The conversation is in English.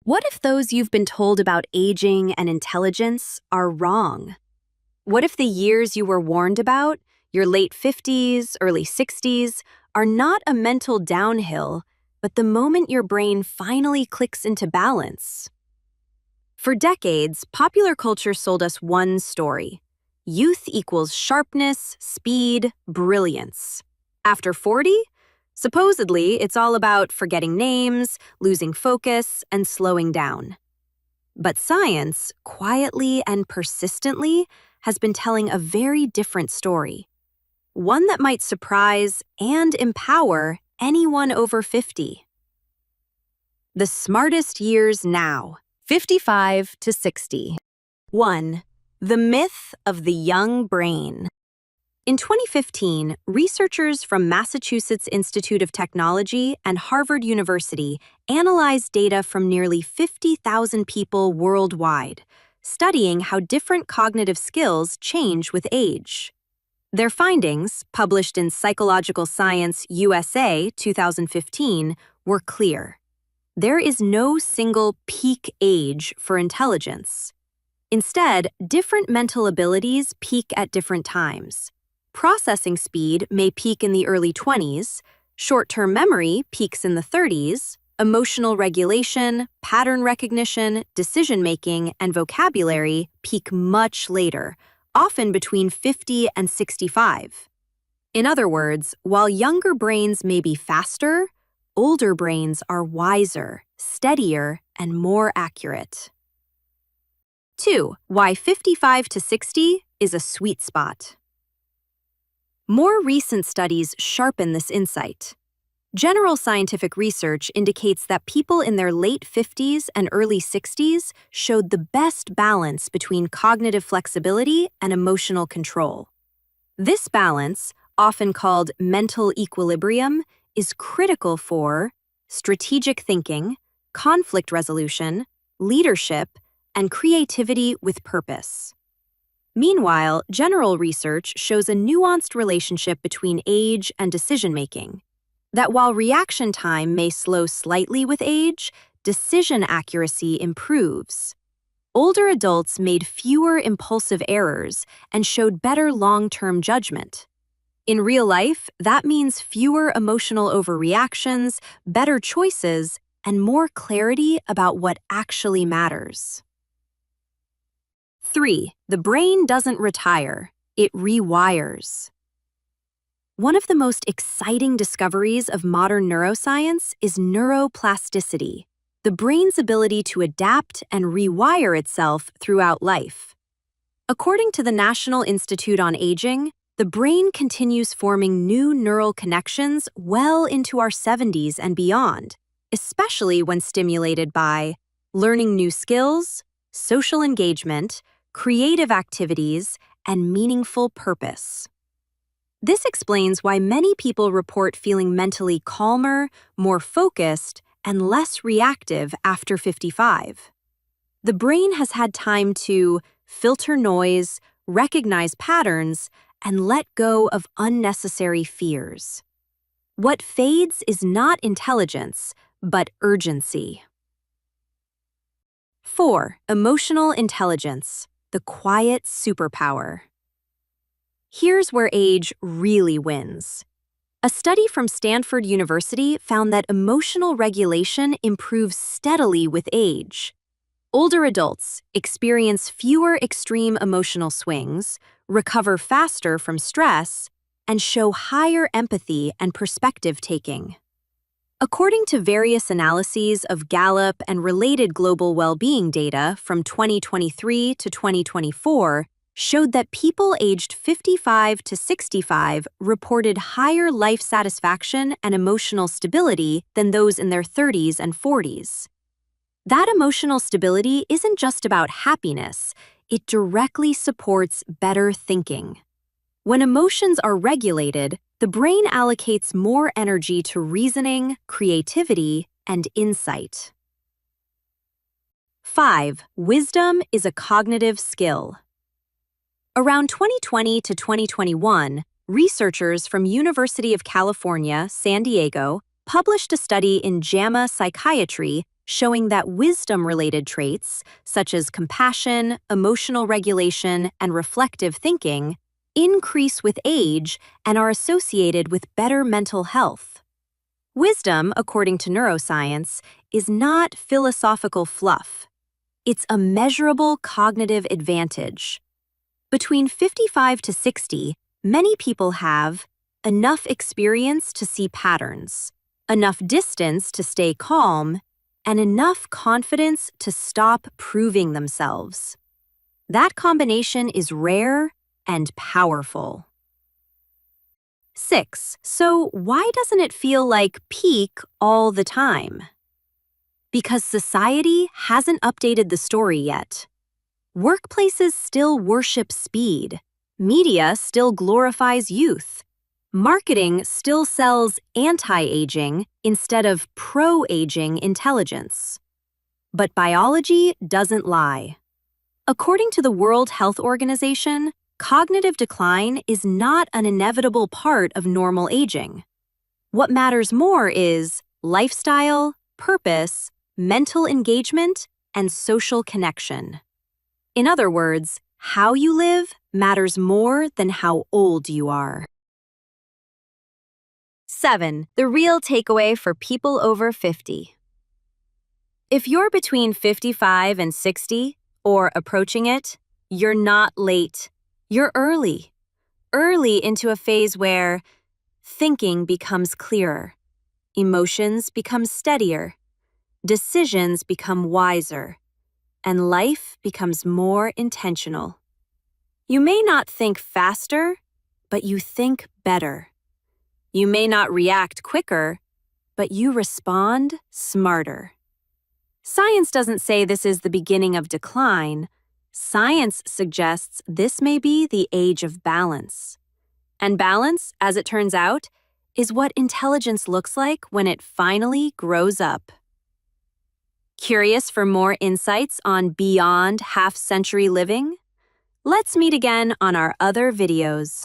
What if those you've been told about aging and intelligence are wrong? What if the years you were warned about, your late 50s, early 60s, are not a mental downhill, but the moment your brain finally clicks into balance? For decades, popular culture sold us one story. Youth equals sharpness, speed, brilliance. After 40, supposedly, it's all about forgetting names, losing focus, and slowing down. But science, quietly and persistently, has been telling a very different story. One that might surprise and empower anyone over 50. The smartest years now, 55 to 60. 1. The myth of the young brain. In 2015, researchers from Massachusetts Institute of Technology and Harvard University analyzed data from nearly 50,000 people worldwide, studying how different cognitive skills change with age. Their findings, published in Psychological Science USA 2015, were clear. There is no single peak age for intelligence. Instead, different mental abilities peak at different times. Processing speed may peak in the early 20s, short-term memory peaks in the 30s, emotional regulation, pattern recognition, decision-making, and vocabulary peak much later, often between 50 and 65. In other words, while younger brains may be faster, older brains are wiser, steadier, and more accurate. 2. Why 55 to 60 is a sweet spot. More recent studies sharpen this insight. General scientific research indicates that people in their late 50s and early 60s showed the best balance between cognitive flexibility and emotional control. This balance, often called mental equilibrium, is critical for strategic thinking, conflict resolution, leadership, and creativity with purpose. Meanwhile, general research shows a nuanced relationship between age and decision-making. That while reaction time may slow slightly with age, decision accuracy improves. Older adults made fewer impulsive errors and showed better long-term judgment. In real life, that means fewer emotional overreactions, better choices, and more clarity about what actually matters. 3. The brain doesn't retire, it rewires. One of the most exciting discoveries of modern neuroscience is neuroplasticity, the brain's ability to adapt and rewire itself throughout life. According to the National Institute on Aging, the brain continues forming new neural connections well into our 70s and beyond, especially when stimulated by learning new skills, social engagement, creative activities, and meaningful purpose. This explains why many people report feeling mentally calmer, more focused, and less reactive after 55. The brain has had time to filter noise, recognize patterns, and let go of unnecessary fears. What fades is not intelligence, but urgency. 4. Emotional intelligence, the quiet superpower. Here's where age really wins. A study from Stanford University found that emotional regulation improves steadily with age. Older adults experience fewer extreme emotional swings, recover faster from stress, and show higher empathy and perspective-taking. According to various analyses of Gallup and related global well-being data from 2023 to 2024, showed that people aged 55 to 65 reported higher life satisfaction and emotional stability than those in their 30s and 40s. That emotional stability isn't just about happiness, it directly supports better thinking. When emotions are regulated, the brain allocates more energy to reasoning, creativity, and insight. 5. Wisdom is a cognitive skill. Around 2020 to 2021, researchers from University of California, San Diego, published a study in JAMA Psychiatry showing that wisdom-related traits, such as compassion, emotional regulation, and reflective thinking, increase with age and are associated with better mental health. Wisdom, according to neuroscience, is not philosophical fluff. It's a measurable cognitive advantage. Between 55 to 60, many people have enough experience to see patterns, enough distance to stay calm, and enough confidence to stop proving themselves. That combination is rare and powerful. 6. So why doesn't it feel like peak all the time? Because society hasn't updated the story yet. Workplaces still worship speed. Media still glorifies youth. Marketing still sells anti-aging instead of pro-aging intelligence. But biology doesn't lie. According to the World Health Organization, cognitive decline is not an inevitable part of normal aging. What matters more is lifestyle, purpose, mental engagement, and social connection. In other words, how you live matters more than how old you are. 7. The real takeaway for people over 50. If you're between 55 and 60, or approaching it, you're not late. You're early. Early into a phase where thinking becomes clearer, emotions become steadier, decisions become wiser, and life becomes more intentional. You may not think faster, but you think better. You may not react quicker, but you respond smarter. Science doesn't say this is the beginning of decline. Science suggests this may be the age of balance. And balance, as it turns out, is what intelligence looks like when it finally grows up. Curious for more insights on beyond half-century living? Let's meet again on our other videos.